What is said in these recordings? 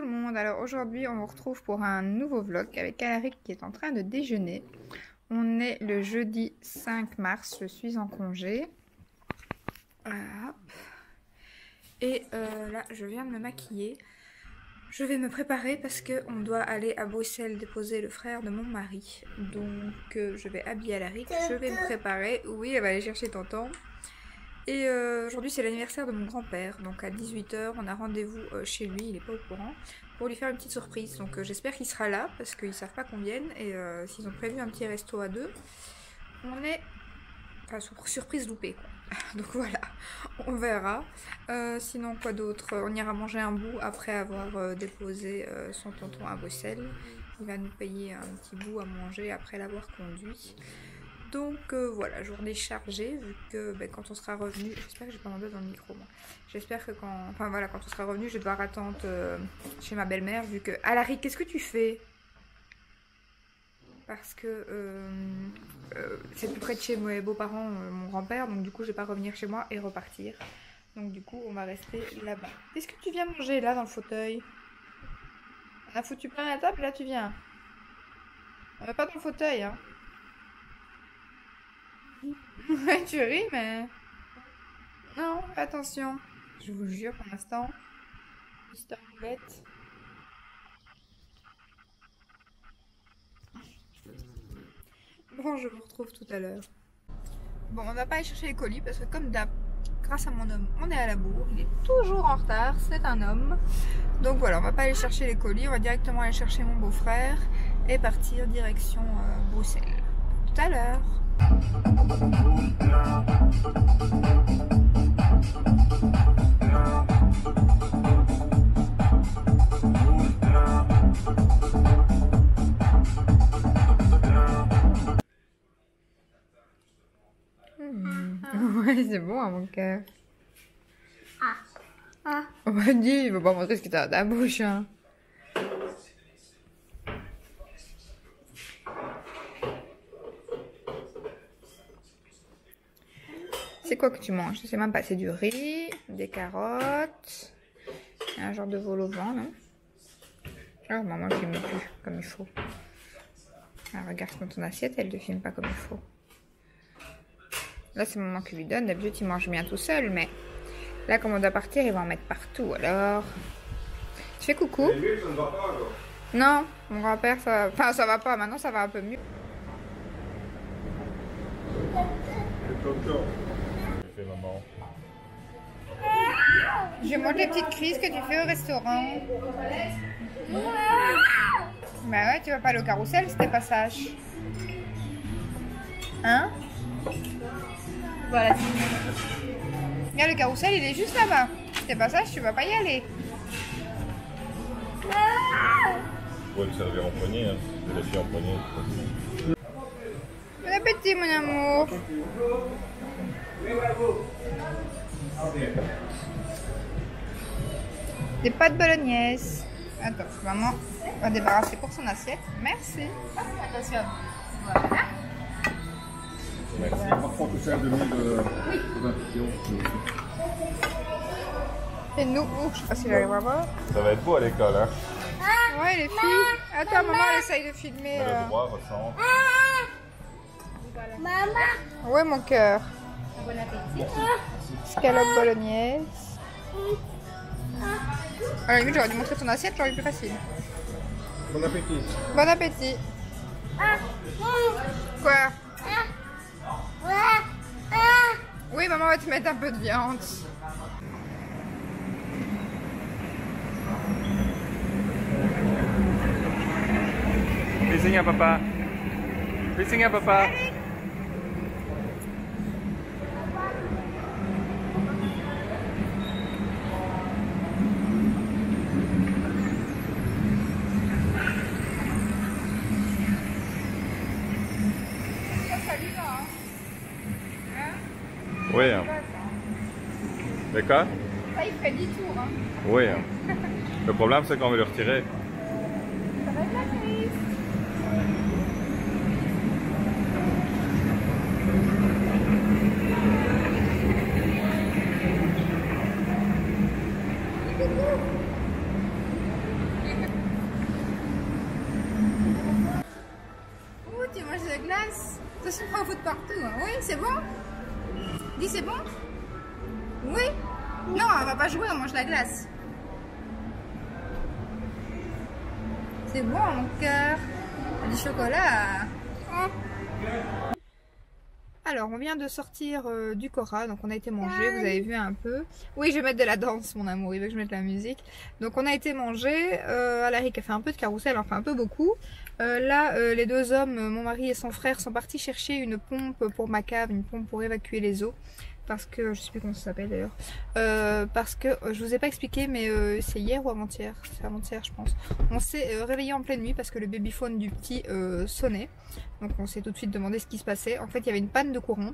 le monde, alors aujourd'hui on vous retrouve pour un nouveau vlog avec Alaric qui est en train de déjeuner. On est le jeudi 5 mars, je suis en congé. Voilà. Et là je viens de me maquiller. Je vais me préparer parce qu'on doit aller à Bruxelles déposer le frère de mon mari. Donc je vais habiller Alaric, je vais me préparer. Oui, elle va aller chercher tonton. Et aujourd'hui c'est l'anniversaire de mon grand-père, donc à 18 h on a rendez-vous chez lui, il n'est pas au courant, pour lui faire une petite surprise. Donc j'espère qu'il sera là, parce qu'ils savent pas qu'on vienne, et s'ils ont prévu un petit resto à deux, on est... Enfin, surprise loupée quoi. Donc voilà, on verra. Sinon quoi d'autre, on ira manger un bout après avoir déposé son tonton à Bruxelles. Il va nous payer un petit bout à manger après l'avoir conduit. Donc voilà, journée chargée, vu que quand on sera revenu, j'espère que j'ai pas mon doigt dans le micro moi. J'espère que quand on sera revenu, je vais devoir attendre chez ma belle-mère, vu que... Alaric, qu'est-ce que tu fais? Parce que c'est plus près de chez mes beaux-parents, mon grand-père, donc du coup je vais pas revenir chez moi et repartir. Donc du coup on va rester là-bas. Qu'est-ce que tu viens manger là dans le fauteuil? On a foutu plein la table et là tu viens. On va pas dans le fauteuil hein. Ouais, tu ris, mais... Non, attention. Je vous jure, pour l'instant, Mister Boulette. Bon, je vous retrouve tout à l'heure. Bon, on va pas aller chercher les colis parce que comme d'hab, grâce à mon homme, on est à la bourre. Il est toujours en retard, c'est un homme. Donc voilà, on va pas aller chercher les colis, on va directement aller chercher mon beau-frère et partir direction Bruxelles. Tout à l'heure. Ouais, c'est bon à mon cœur. On m'a dit, il veut pas montrer ce que t'as dans ta bouche. Hein. C'est quoi que tu manges? Je sais même pas. C'est du riz, des carottes, un genre de vol au vent, non? Oh, maman ne filme plus comme il faut. Alors, regarde dans ton assiette, elle ne filme pas comme il faut. Là, c'est maman qui lui donne. D'habitude, il mange bien tout seul, mais là, comme on doit partir, il va en mettre partout. Alors, tu fais coucou? Lui, ça ne va pas, alors. Non, mon grand-père, ça va... Enfin, ça va pas. Maintenant, ça va un peu mieux. Maman. Je montre les petites crises que tu fais au restaurant. Bah ouais, tu vas pas aller au carrousel si t'es pas sage. Hein? Voilà. Regarde, le carrousel, il est juste là-bas. Si t'es pas sage, tu vas pas y aller. Vous pouvez le servir en poignée, hein. Je l'ai fait en poignée. Bon appétit, mon amour. Des pâtes bolognaise. Attends, maman va débarrasser pour son assiette. Merci. Attention. Voilà. Merci. Par contre, c'est un demi de 20 Et nous, je sais pas si j'arrive à voir. Ça va être beau à l'école, hein. Ouais, les filles. Attends, maman, elle essaye de filmer. Le droit ressent. Maman. Ouais, mon cœur. Bon appétit. Scalope bolognaise. À la limite, j'aurais dû montrer ton assiette, j'aurais eu plus facile. Bon appétit. Bon appétit. Quoi? Oui, maman va te mettre un peu de viande. Fais signe à papa. Fais signe à papa. Oui. Hein. D'accord? Ça, il ferait 10 tours. Hein. Oui. Hein. Le problème, c'est qu'on veut le retirer. Ça va être la crise. tu prends un foot partout. Hein. Oui, c'est bon? Dis c'est bon? Oui? Non, on va pas jouer, on mange la glace. C'est bon, mon cœur. Du chocolat. Alors, on vient de sortir du Cora, donc on a été manger, vous avez vu un peu. Oui, je vais mettre de la danse, mon amour, il veut que je mette la musique. Donc on a été manger, Alaric a fait un peu de carrousel, enfin un peu beaucoup. Là, les deux hommes, mon mari et son frère, sont partis chercher une pompe pour ma cave, une pompe pour évacuer les eaux. Parce que, je sais plus comment ça s'appelle d'ailleurs, parce que, je vous ai pas expliqué, mais c'est hier ou avant-hier, c'est avant-hier je pense. On s'est réveillé en pleine nuit parce que le babyphone du petit sonnait. Donc on s'est tout de suite demandé ce qui se passait. En fait il y avait une panne de courant.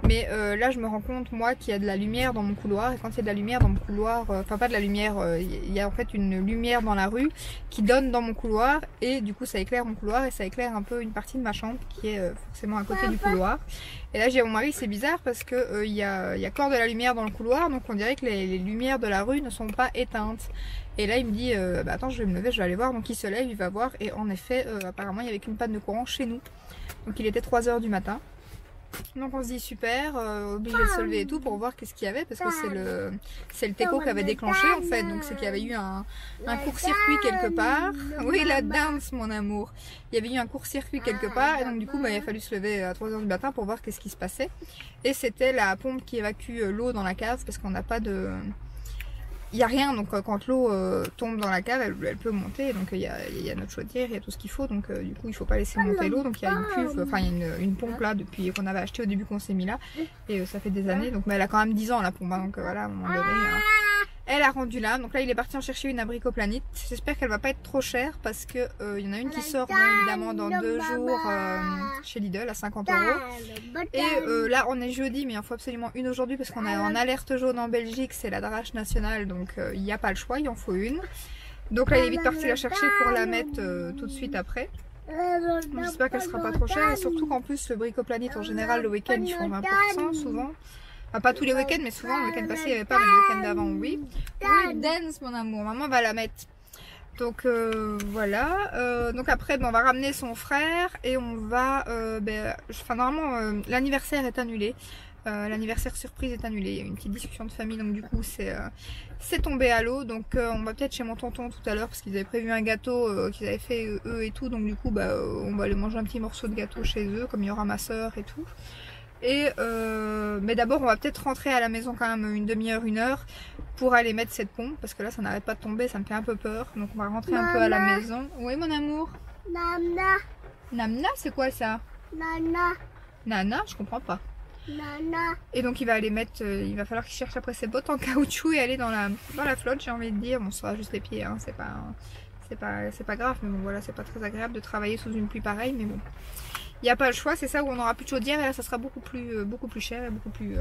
Mais là je me rends compte moi qu'il y a de la lumière dans mon couloir. Et quand il y a de la lumière dans mon couloir, enfin pas de la lumière, il y a en fait une lumière dans la rue qui donne dans mon couloir. Et du coup ça éclaire mon couloir et ça éclaire un peu une partie de ma chambre qui est forcément à côté du couloir. Et là j'ai dit à mon mari c'est bizarre parce que il y a encore de la lumière dans le couloir. Donc on dirait que les lumières de la rue ne sont pas éteintes. Et là il me dit bah attends je vais me lever, je vais aller voir. Donc il se lève, il va voir et en effet apparemment il y avait qu'une panne de courant chez nous. Donc il était 3 h du matin. Donc on se dit super, obligé de se lever et tout pour voir qu'est-ce qu'il y avait parce que c'est le Teco qui avait déclenché en fait. Donc c'est qu'il y avait eu un court-circuit quelque part. Oui la danse mon amour. Il y avait eu un court-circuit quelque part et donc du coup bah, il a fallu se lever à 3 h du matin pour voir qu'est-ce qui se passait. Et c'était la pompe qui évacue l'eau dans la cave parce qu'on n'a pas de... Il n'y a rien, donc quand l'eau tombe dans la cave, elle peut monter, donc il y a notre chaudière, il y a tout ce qu'il faut, donc du coup il ne faut pas laisser monter l'eau, donc il y a une cuve, enfin il y a une pompe là depuis qu'on avait acheté au début qu'on s'est mis là, et ça fait des années, donc mais elle a quand même 10 ans la pompe, hein, donc voilà à un moment donné, elle a rendu l'âme, donc là il est parti en chercher une abricoplanite, j'espère qu'elle va pas être trop chère parce que il y en a une qui sort bien évidemment dans 2 jours chez Lidl à 50 €. Et là on est jeudi mais il en faut absolument une aujourd'hui parce qu'on est en alerte jaune en Belgique, c'est la drache nationale donc il n'y a pas le choix, il en faut une. Donc là il est vite parti la chercher pour la mettre tout de suite après. J'espère qu'elle sera pas trop chère et surtout qu'en plus le bricoplanite en général le week-end ils font 20% souvent. Enfin, pas tous les week-ends mais souvent le week-end passé il n'y avait pas, mais le week-end d'avant oui. Oui dance mon amour, maman va la mettre. Donc voilà, donc après on va ramener son frère et on va, enfin normalement l'anniversaire est annulé, l'anniversaire surprise est annulé, il y a eu une petite discussion de famille donc du coup c'est tombé à l'eau, donc on va peut-être chez mon tonton tout à l'heure parce qu'ils avaient prévu un gâteau qu'ils avaient fait eux et tout, donc du coup on va aller manger un petit morceau de gâteau chez eux comme il y aura ma soeur et tout. Et mais d'abord on va peut-être rentrer à la maison quand même une demi-heure, 1 heure pour aller mettre cette pompe parce que là ça n'arrête pas de tomber, ça me fait un peu peur. Donc on va rentrer un peu à la maison. Oui mon amour. Nana. Namna c'est quoi ça? Nana. Nana, je comprends pas. Nana. Et donc il va aller mettre, il va falloir qu'il cherche après ses bottes en caoutchouc et aller dans la flotte, j'ai envie de dire. Bon ça va juste les pieds, hein. C'est pas grave, mais bon voilà, c'est pas très agréable de travailler sous une pluie pareille, mais bon. Il n'y a pas le choix, c'est ça où on n'aura plus de chaudière et là ça sera beaucoup plus cher et beaucoup plus...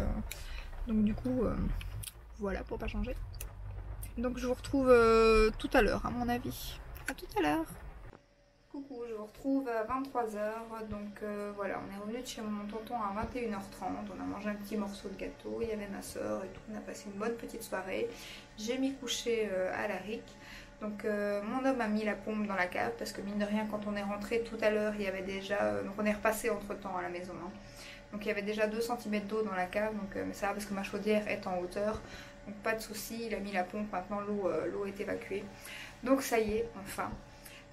Donc du coup, voilà pour pas changer. Donc je vous retrouve tout à l'heure à mon avis. À tout à l'heure. Coucou, je vous retrouve à 23 h. Donc voilà, on est revenu de chez mon tonton à 21h30. On a mangé un petit morceau de gâteau, il y avait ma soeur et tout. On a passé une bonne petite soirée. J'ai mis coucher Alaric. Donc mon homme a mis la pompe dans la cave parce que mine de rien quand on est rentré tout à l'heure il y avait déjà, donc on est repassé entre temps à la maison, hein. Donc il y avait déjà 2 cm d'eau dans la cave, donc, mais ça va parce que ma chaudière est en hauteur, donc pas de souci, il a mis la pompe, maintenant l'eau est évacuée. Donc ça y est, enfin,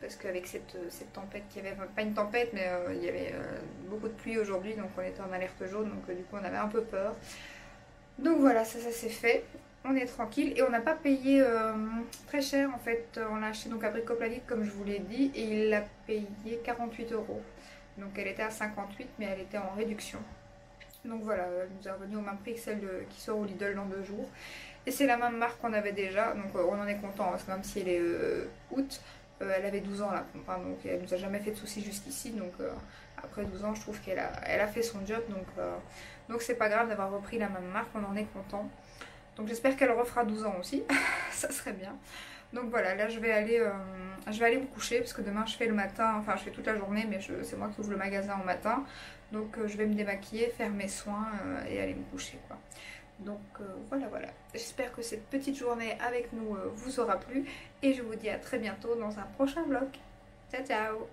parce qu'avec cette tempête qui avait, pas une tempête mais il y avait beaucoup de pluie aujourd'hui, donc on était en alerte jaune, donc du coup on avait un peu peur. Donc voilà, ça c'est fait. On est tranquille et on n'a pas payé très cher en fait. On l'a acheté donc à Bricoplanite comme je vous l'ai dit et il l'a payé 48 €. Donc elle était à 58 mais elle était en réduction. Donc voilà, elle nous est revenue au même prix que celle qui sort au Lidl dans 2 jours. Et c'est la même marque qu'on avait déjà, donc on en est content parce que même si elle est août, elle avait 12 ans la pompe, hein, donc elle nous a jamais fait de soucis jusqu'ici. Donc après 12 ans je trouve qu'elle a fait son job, donc c'est pas grave d'avoir repris la même marque, on en est content. Donc j'espère qu'elle refera 12 ans aussi, ça serait bien. Donc voilà, là je vais aller me coucher parce que demain je fais le matin, enfin je fais toute la journée mais c'est moi qui ouvre le magasin au matin. Donc je vais me démaquiller, faire mes soins et aller me coucher quoi. Donc voilà. J'espère que cette petite journée avec nous vous aura plu et je vous dis à très bientôt dans un prochain vlog. Ciao ciao.